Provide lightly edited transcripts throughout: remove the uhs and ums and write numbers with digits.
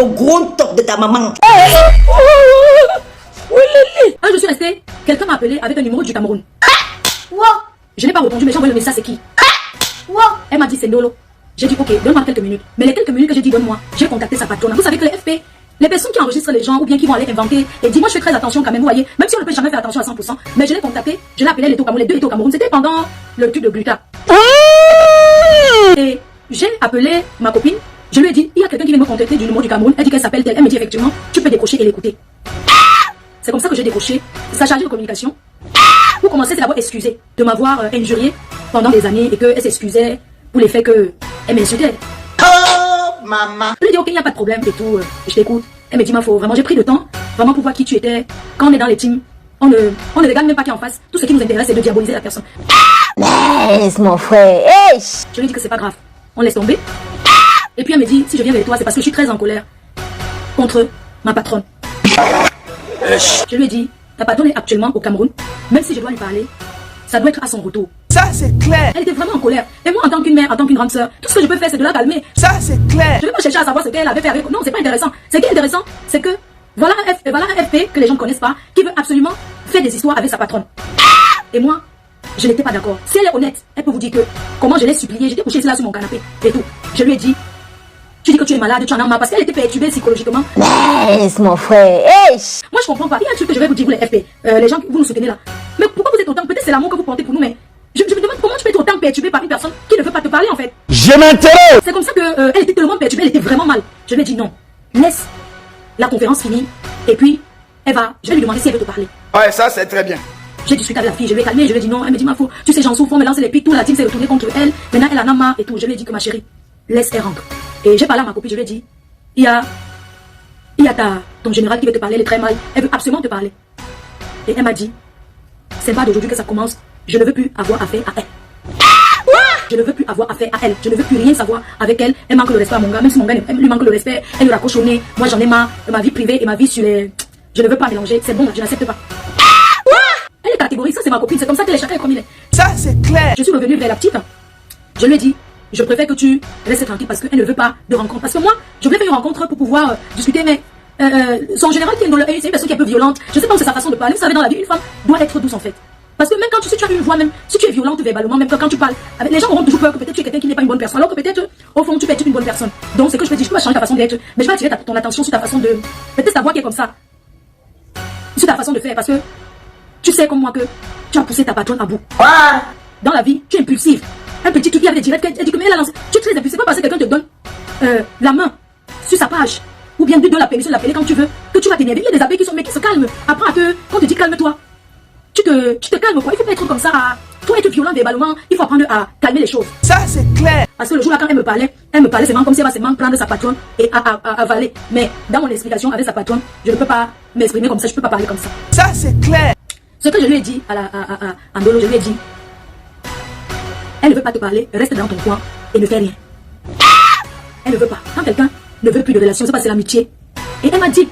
gros toc de ta maman. Je suis restée, quelqu'un m'a appelé avec un numéro du Cameroun. Wow. Je n'ai pas répondu, mais j'ai envoyé le message, c'est qui? Wow. Elle m'a dit c'est Ndolo. J'ai dit ok, donne-moi quelques minutes. Mais les quelques minutes que j'ai dit donne-moi, j'ai contacté sa patronne. Vous savez que les FP, les personnes qui enregistrent les gens ou bien qui vont aller inventer, et dis moi je fais très attention quand même, vous voyez, même si on ne peut jamais faire attention à 100%, mais je l'ai contacté, je l'ai appelé les deux étaient au Cameroun, c'était pendant le truc de Gluta. Et j'ai appelé ma copine, je lui ai dit, il y a quelqu'un qui vient me contacter du numéro du Cameroun, elle dit qu'elle s'appelle telle, elle me dit effectivement, tu peux décrocher et l'écouter. C'est comme ça que j'ai décroché, ça chargé de communication. Pour commencer, c'est d'abord excusé de m'avoir injurié pendant des années et qu'elle s'excusait pour les faits qu'elle m'insultait. Oh, maman. Je lui ai dit, ok, il n'y a pas de problème et tout, je t'écoute. Elle me dit, ma faut vraiment, j'ai pris le temps, vraiment pour voir qui tu étais. Quand on est dans les teams, on ne regarde même pas qui est en face. Tout ce qui nous intéresse, c'est de diaboliser la personne. Laisse mon frère. Hey. Je lui ai dit que c'est pas grave, on laisse tomber. Et puis elle me dit, si je viens avec toi, c'est parce que je suis très en colère contre ma patronne. Je lui ai dit, ta patronne est actuellement au Cameroun, même si je dois lui parler, ça doit être à son retour. Ça c'est clair. Elle était vraiment en colère. Et moi, en tant qu'une mère, en tant qu'une grande sœur, tout ce que je peux faire, c'est de la calmer. Ça c'est clair. Je ne vais pas chercher à savoir ce qu'elle avait fait avec. Non, c'est pas intéressant. Ce qui est intéressant, c'est que voilà un FP que les gens ne connaissent pas, qui veut absolument faire des histoires avec sa patronne. Et moi, je n'étais pas d'accord. Si elle est honnête, elle peut vous dire que comment je l'ai supplié, j'étais couché là sur mon canapé et tout. Je lui ai dit, tu dis que tu es malade, tu en as marre, parce qu'elle était perturbée psychologiquement. Laisse mon frère. Hey. Moi, je comprends pas. Il y a un truc que je vais vous dire, vous les FP, les gens, vous nous soutenez là. Mais pourquoi vous êtes autant, peut-être c'est l'amour que vous portez pour nous, mais je me demande comment tu peux être autant perturbé par une personne qui ne veut pas te parler en fait. Je m'intéresse. C'est comme ça que elle était tellement perturbée, elle était vraiment mal. Je lui ai dit non, laisse la conférence finie et puis je vais lui demander si elle veut te parler. Ouais, ça c'est très bien. J'ai discuté avec la fille, je lui ai calmé, je lui ai dit non, elle me dit ma faux, tu sais j'en souffre, on me lance les pics, tout la team s'est retournée contre elle, maintenant elle en a marre et tout. Je lui ai dit que ma chérie, laisse elle rentre. Et j'ai parlé à ma copine, je lui ai dit, il y a ton général qui veut te parler, elle est très mal, elle veut absolument te parler. Et elle m'a dit, c'est pas d'aujourd'hui que ça commence, je ne veux plus avoir affaire à elle. Je ne veux plus avoir affaire à elle. Je ne veux plus rien savoir avec elle. Elle manque le respect à mon gars. Même si mon gars lui manque le respect, elle me raccroche au nez. Moi j'en ai marre de ma vie privée et ma vie sur les... Je ne veux pas mélanger. C'est bon, je n'accepte pas. Elle est catégorique, ça c'est ma copine. C'est comme ça qu'elle est, chacun est comme il est. Ça c'est clair. Je suis revenue vers la petite. Je lui ai dit, je préfère que tu restes tranquille parce qu'elle ne veut pas de rencontre. Parce que moi, je voulais faire une rencontre pour pouvoir discuter, mais son général qui est dans le... c'est une personne qui est un peu violente. Je sais pas où c'est sa façon de parler. Vous savez, dans la vie, une femme doit être douce en fait. Parce que même quand si tu as une voix, même si tu es violente verbalement, même quand tu parles, les gens auront toujours peur que peut-être tu es quelqu'un qui n'est pas une bonne personne, alors que peut-être au fond tu peux être une bonne personne. Donc c'est que je peux dire, je peux changer ta façon d'être, mais je vais attirer ton attention sur ta façon de, peut-être ta voix qui est comme ça, sur ta façon de faire, parce que tu sais comme moi que tu as poussé ta patronne à bout. Dans la vie, tu es impulsif. Un petit truc qui avait des directs, elle dit que mais elle a lancé, tu es très impulsif, pas parce que quelqu'un te donne la main sur sa page, ou bien de la permission de l'appeler quand tu veux, que tu vas t'énerver. Il y a des abeilles qui se calment. Après quand on te dit calme-toi. Tu te calmes quoi, il faut pas être comme ça, faut être violent verbalement, il faut apprendre à calmer les choses. Ça c'est clair. Parce que le jour là quand elle me parlait c'est vraiment comme si elle va seulement prendre sa patronne et avaler. Mais dans mon explication avec sa patronne, je ne peux pas m'exprimer comme ça, je peux pas parler comme ça. Ça c'est clair. Ce que je lui ai dit à Ndolo, je lui ai dit, elle ne veut pas te parler, reste dans ton coin et ne fais rien. Elle ne veut pas. Quand quelqu'un ne veut plus de relation, c'est pas c'est l'amitié. Et elle m'a dit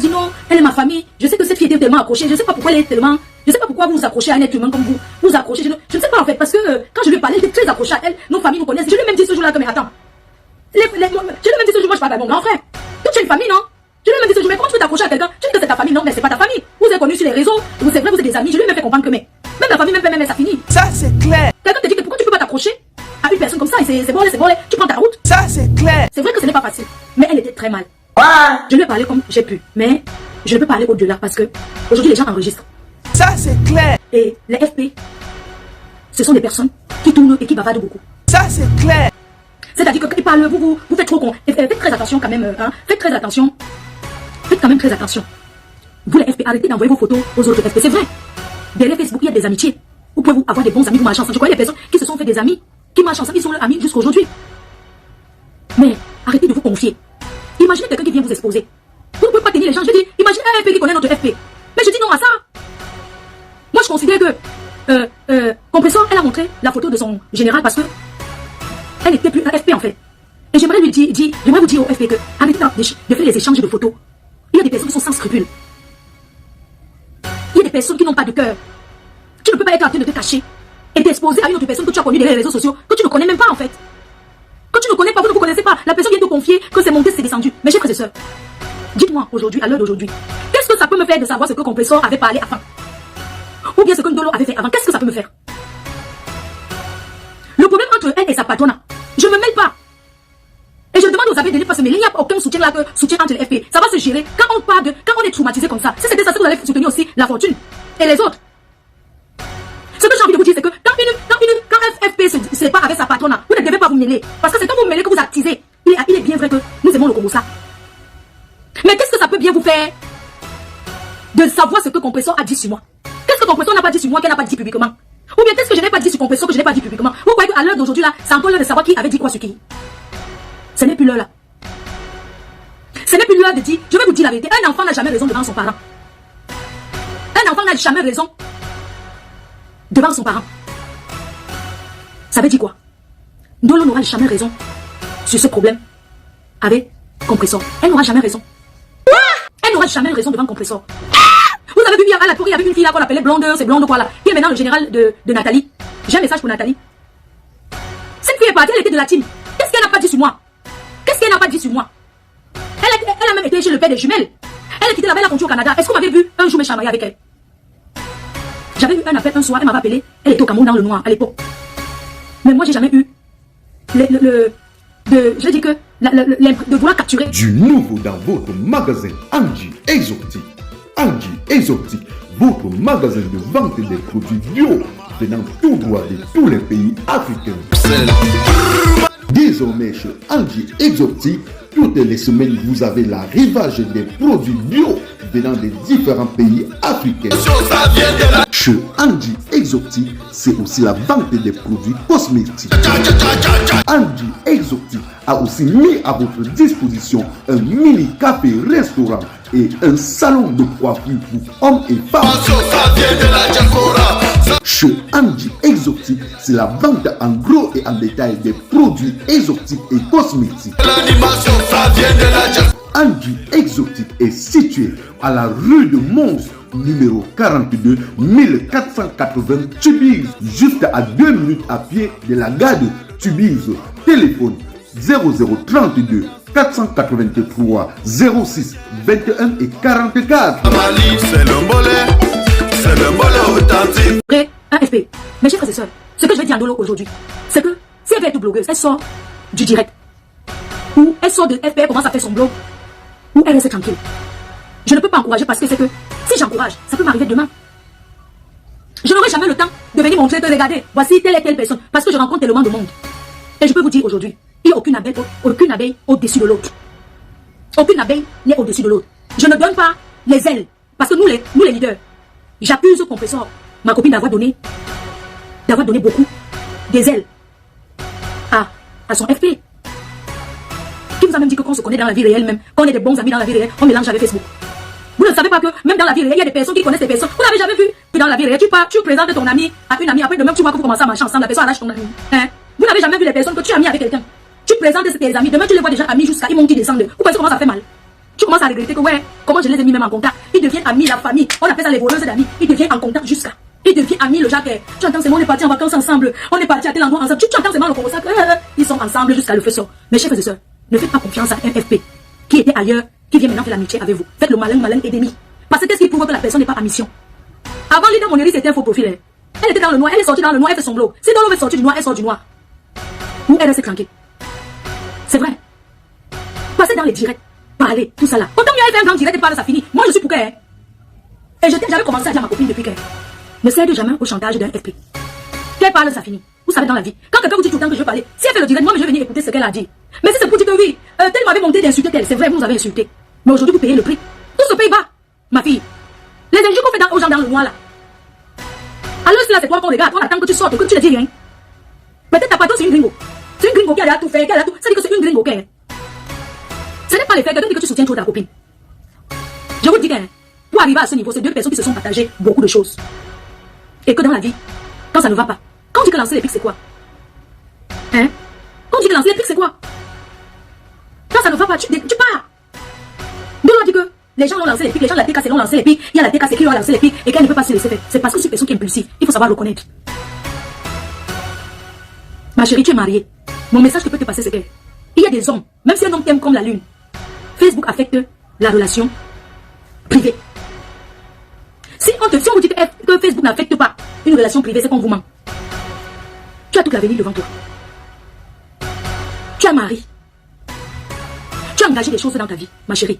non, elle est ma famille. Je sais que cette fille était tellement accrochée. Je sais pas pourquoi elle est tellement. Je sais pas pourquoi vous vous accrochez à un être humain comme vous. Vous accrochez. Je ne sais pas en fait. Parce que quand je lui ai parlé, elle était très accrochée à elle. Nos familles nous connaissent. Je lui ai même dit ce jour-là que mais attends. Je lui ai même dit ce jour, moi je parle avec mon grand frère. Toi tu es une famille, non? Je lui ai même dit ce jour, mais comment tu peux t'accrocher à quelqu'un? Tu dis que c'est ta famille, non, mais c'est pas ta famille. Vous êtes connus sur les réseaux. C'est vrai, vous êtes des amis. Je lui ai même fait comprendre que mais même la famille, même ça finit. Ça c'est clair. Quelqu'un te dit que pourquoi tu peux pas t'accrocher à une personne comme ça et c'est bon, tu prends ta route. Ça c'est clair. C'est vrai que ce n'est pas facile. Mais elle était très mal. Je lui ai parlé comme j'ai pu, mais je ne peux pas aller au-delà parce que aujourd'hui les gens enregistrent. Ça c'est clair. Et les FP, ce sont des personnes qui tournent et qui bavardent beaucoup. Ça c'est clair. C'est-à-dire que quand ils parlent, vous faites trop con. Et faites très attention quand même, hein. Faites très attention. Faites quand même très attention. Vous les FP, arrêtez d'envoyer vos photos aux autres FP. C'est vrai. Derrière Facebook, il y a des amitiés. Vous pouvez avoir des bons amis, vous marchez ensemble. Je connais des personnes qui se sont fait des amis, qui marchent ensemble, ils sont leurs amis jusqu'à aujourd'hui. Mais arrêtez de vous confier. Imaginez quelqu'un qui vient vous exposer. Vous ne pouvez pas tenir les gens. Je dis, imaginez un FP qui connaît notre FP. Mais je dis non à ça. Moi, je considère que Compressor, elle a montré la photo de son général parce que elle n'était plus un FP en fait. Et j'aimerais lui dire, j'aimerais vous dire au FP que arrêtez de faire les échanges de photos. Il y a des personnes qui sont sans scrupules. Il y a des personnes qui n'ont pas de cœur. Tu ne peux pas être en train de te cacher et t'exposer à une autre personne que tu as connue derrière les réseaux sociaux, que tu ne connais même pas en fait. Quand tu ne connais pas, vous ne vous connaissez pas. La personne vient te confier que c'est monté, c'est descendu. Mes chers frères et sœurs, Dites-moi aujourd'hui, à l'heure d'aujourd'hui, qu'est-ce que ça peut me faire de savoir ce que Compressor avait parlé avant? Ou bien ce que Ndolo avait fait avant? Qu'est-ce que ça peut me faire? Le problème entre elle et sa patrona, je ne me mêle pas. Et je demande aux abbés de ne pas se mêler. Il n'y a aucun soutien là que soutien entre les FP. Ça va se gérer. Quand on est traumatisé comme ça, si c'était ça, vous allez soutenir aussi la fortune et les autres. Ce que j'ai envie de vous dire, c'est que quand FP se sépare avec sa patrona, vous ne devez pas vous mêler. Parce que c'est quand vous mêlez que vous attisez. Il est bien vrai que nous aimons le Congossa. Mais qu'est-ce que ça peut bien vous faire de savoir ce que Compressor a dit sur moi? Qu'est-ce que Compressor n'a pas dit sur moi, qu'elle n'a pas dit publiquement? Ou bien qu'est-ce que je n'ai pas dit sur Compressor que je n'ai pas dit publiquement? Vous croyez qu'à l'heure d'aujourd'hui là, c'est encore l'heure de savoir qui avait dit quoi sur qui? Ce n'est plus l'heure là. Ce n'est plus l'heure de dire, je vais vous dire la vérité, un enfant n'a jamais raison devant son parent. Un enfant n'a jamais raison devant son parent. Ça veut dire quoi? Ndolo n'aura jamais raison sur ce problème avec Compressor. Elle n'aura jamais raison. Elle n'aura jamais raison devant Compressor. Vous avez vu hier à la tour, il y avait une fille là qu'on appelait Blonde, c'est Blonde quoi là, qui est maintenant le général de Nathalie. J'ai un message pour Nathalie. Cette fille est partie, elle était de la team. Qu'est-ce qu'elle n'a pas dit sur moi? Qu'est-ce qu'elle n'a pas dit sur moi? Elle a même été chez le père des jumelles. Elle a quitté la belle conduite au Canada. Est-ce qu'on m'avait vu un jour me chamailler avec elle? J'avais eu un appel un soir, elle m'avait appelé. Elle était au Cameroun dans le noir à l'époque. Mais moi j'ai jamais eu je dis que de vouloir capturer. Du nouveau dans votre magasin Angie Exotique. Angie Exotique, votre magasin de vente des produits bio venant tout droit de tous les pays africains. Désormais chez Angie Exotique, toutes les semaines vous avez l'arrivage des produits bio venant des différents pays africains. Chez Angie Exotique, c'est aussi la vente des produits cosmétiques. Angie Exotique a aussi mis à votre disposition un mini café restaurant et un salon de coiffure pour hommes et femmes. Chez Angie Exotique, c'est la vente en gros et en détail des produits exotiques et cosmétiques. Angie Exotique est situé à la rue de Mons, numéro 42, 1480 Tubize, juste à 2 minutes à pied de la gare de Tubize. Téléphone 0032 483 06 21 et 44. C'est le mollet authentique. Un FP. Mes chers frères et sœurs, ce que je vais dire à Ndolo aujourd'hui, c'est que si elle veut être blogueuse, elle sort du direct. Ou elle sort de FP, elle commence à faire son blog. Ou elle reste tranquille. Je ne peux pas encourager parce que c'est que si j'encourage, ça peut m'arriver demain. Je n'aurai jamais le temps de venir montrer que regardez, voici telle et telle personne. Parce que je rencontre tellement de monde. Et je peux vous dire aujourd'hui, il n'y a aucune abeille au-dessus de l'autre. Aucune abeille n'est au-dessus de l'autre. Je ne donne pas les ailes. Parce que nous les leaders, j'accuse au Compressor, ma copine, d'avoir donné beaucoup des ailes à son FP. Qui vous a même dit que quand on se connaît dans la vie réelle même, qu'on est des bons amis dans la vie réelle, on mélange avec Facebook. Vous ne savez pas que même dans la vie réelle, il y a des personnes qui connaissent des personnes. Vous n'avez jamais vu que dans la vie réelle, tu présentes ton ami à une amie, après demain tu vois que vous commencez à marcher ensemble, la personne lâche ton ami. Hein? Vous n'avez jamais vu les personnes que tu as mis avec quelqu'un. Tu présentes tes amis, demain tu les vois déjà amis jusqu'à ils montent, ils descendent. Vous pensez comment ça fait mal? Tu commences à regretter que ouais, comment je les ai mis même en contact. Ils deviennent amis, la famille. On appelle ça les voleuses d'amis. Ils deviennent en contact jusqu'à. Ils deviennent amis, le Jacques. Tu entends, c'est moi, on est parti en vacances ensemble. On est parti à tel endroit ensemble. Tu entends, c'est moi, le Congossa. Ils sont ensemble jusqu'à le feu sort. Mes chers frères et sœurs, ne faites pas confiance à un FP qui était ailleurs, qui vient maintenant faire l'amitié avec vous. Faites le malin et demi. Parce que qu'est-ce qui prouve que la personne n'est pas en mission? Avant, Lida Moneri, c'était un faux profil. Elle était dans le noir, elle est sortie dans le noir, elle fait son blog. Si Ndolo veut sortir du noir, elle sort du noir. Ou elle reste tranquille. C'est vrai. Passez dans les directs, parlez, tout ça là. Autant mieux elle fait un grand direct et parle, ça finit. Moi je suis pour qu'elle. Et j'avais commencé à dire à ma copine depuis qu'elle ne cède jamais au chantage d'un FP. Qu'elle parle, ça finit. Vous savez dans la vie. Quand quelqu'un vous dit tout le temps que je veux parler, si elle fait le direct, moi je vais venir écouter ce qu'elle a dit. Mais si c'est pour dire que oui, tel m'avait monté d'insulter tel, c'est vrai, vous nous avez insulté. Mais aujourd'hui vous payez le prix. Tout se paye bas, ma fille. Les injures qu'on fait aux gens dans le noir là. Alors c'est là c'est toi qu'on regarde, on attend que tu sortes, que tu ne dis rien. Peut-être ta patron c'est une gringo. C'est une gringo qui a tout fait, qui a tout. Ça dit que c'est une gringo qui est. Ce n'est pas les faits, quelqu'un dit que tu soutiens trop ta copine. Je vous dis que pour arriver à ce niveau, c'est deux personnes qui se sont partagées beaucoup de choses. Et que dans la vie, quand ça ne va pas, quand on dit que lancer les pics c'est quoi? Hein? Quand on dit que lancer les pics c'est quoi? Quand ça ne va pas, tu pars. Nous on dit que les gens l'ont lancé les pics, les gens de la TKC l'ont lancé les pics, il y a la TKC qui l'ont lancé les pics et qu'elle ne peut pas se laisser faire. C'est parce que c'est une personne qui est impulsive. Il faut savoir le reconnaître. Ma chérie, tu es mariée. Mon message que peut te passer c'est que il y a des hommes, même si un homme t'aime comme la lune, Facebook affecte la relation privée. Si on vous dit que Facebook n'affecte pas une relation privée, c'est qu'on vous ment. Tu as toute l'avenir devant toi. Tu as mari. Tu as engagé des choses dans ta vie, ma chérie.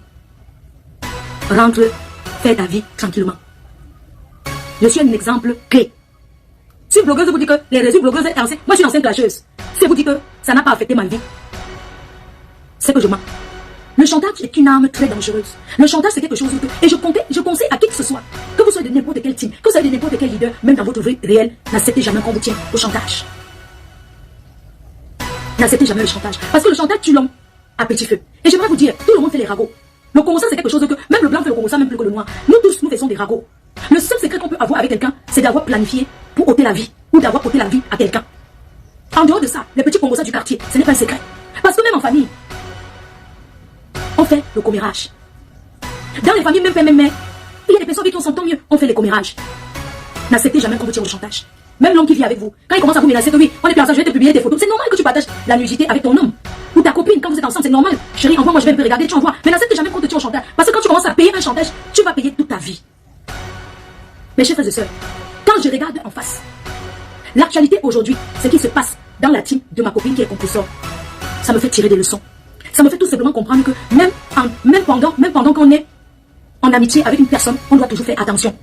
Rentre, fais ta vie tranquillement. Je suis un exemple clé. Si une blogueuse vous dit que les réseaux blogueuses sont anciennes, moi je suis une ancienne clasheuse. Si vous dit que ça n'a pas affecté ma vie, c'est que je mens. Le chantage est une arme très dangereuse. Le chantage, c'est quelque chose que... Et je conseille à qui que ce soit, que vous soyez de n'importe quel team, que vous soyez de n'importe quel leader, même dans votre vie réelle, n'acceptez jamais qu'on vous tienne au chantage. N'acceptez jamais le chantage. Parce que le chantage tue l'homme à petit feu. Et j'aimerais vous dire, tout le monde fait les ragots. Le Congo, c'est quelque chose que... Même le blanc fait le Congo, même plus que le noir. Nous tous, nous faisons des ragots. Le seul secret qu'on peut avoir avec quelqu'un, c'est d'avoir planifié pour ôter la vie. Ou d'avoir ôté la vie à quelqu'un. En dehors de ça, les petits Congolais du quartier, ce n'est pas un secret. Parce que même en famille, on fait le commérage. Dans les familles, même père, même mère, il y a des personnes qui s'entendent mieux, on fait les commérages. N'acceptez jamais qu'on vous tire au chantage. Même l'homme qui vit avec vous, quand il commence à vous menacer que oui, on est plus ensemble, je vais te publier des photos, c'est normal que tu partages la nudité avec ton homme. Ou ta copine, quand vous êtes ensemble, c'est normal. Chérie, envoie-moi, je vais un peu regarder, tu envoies. Mais n'acceptez jamais qu'on te tire au chantage. Parce que quand tu commences à payer un chantage, tu vas payer toute ta vie. Mes chers frères et sœurs, quand je regarde en face, l'actualité aujourd'hui, ce qui se passe dans la team de ma copine qui est compulsor, ça me fait tirer des leçons. Ça me fait tout simplement comprendre que même pendant qu'on est en amitié avec une personne, on doit toujours faire attention.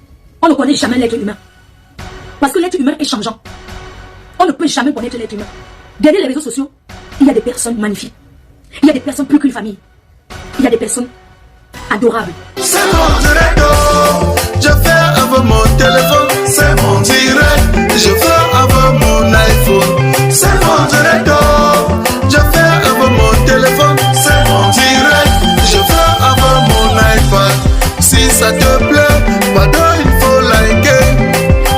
On ne connaît jamais l'être humain. Parce que l'être humain est changeant. On ne peut jamais connaître l'être humain. Derrière les réseaux sociaux, il y a des personnes magnifiques. Il y a des personnes plus qu'une famille. Il y a des personnes adorables. C'est mon direct, je fais avec mon téléphone. C'est mon direct, je fais avec mon iPhone. C'est mon direct, je fais avec mon téléphone. C'est mon direct, je fais avec mon iPad. Si ça te plaît, pardon, il faut liker.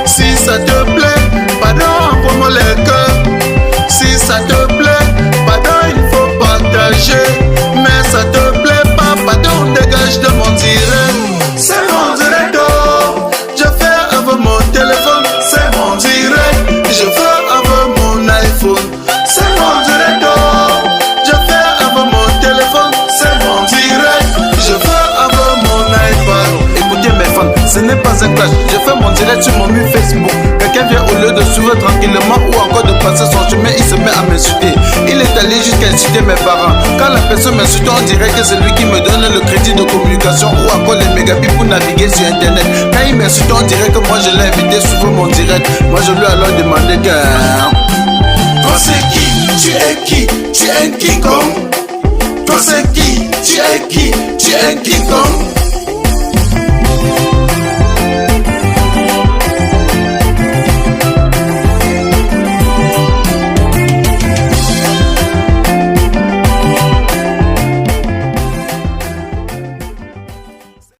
Si ça te plaît, pardon, envoie-moi les cœurs. Si ça te plaît, pardon, il faut partager. Mais ça te plaît pas, pardon, dégage de mon direct. C'est mon direct, je fais avec mon téléphone. C'est mon direct, je fais avec mon iPhone. C'est mon direct, je fais avec mon téléphone. C'est mon direct, je fais avec mon iPad. Écoutez mes fans, ce n'est pas un clash. Je fais mon direct sur mon mur Facebook. Quelqu'un vient au lieu de suivre tranquillement ou encore de passer son chemin, il se met à m'insulter. Il est allé jusqu'à insulter mes parents. Quand la personne m'insulte, on dirait que c'est lui qui me donne le crédit de communication ou encore les mégabits pour naviguer sur internet. Quand il m'insulte, on dirait que moi je l'ai invité sur mon direct. Moi je lui ai alors demandé que... Toi c'est qui? Tu es qui? Tu es un King Kong? Toi c'est qui? Tu es qui? Tu es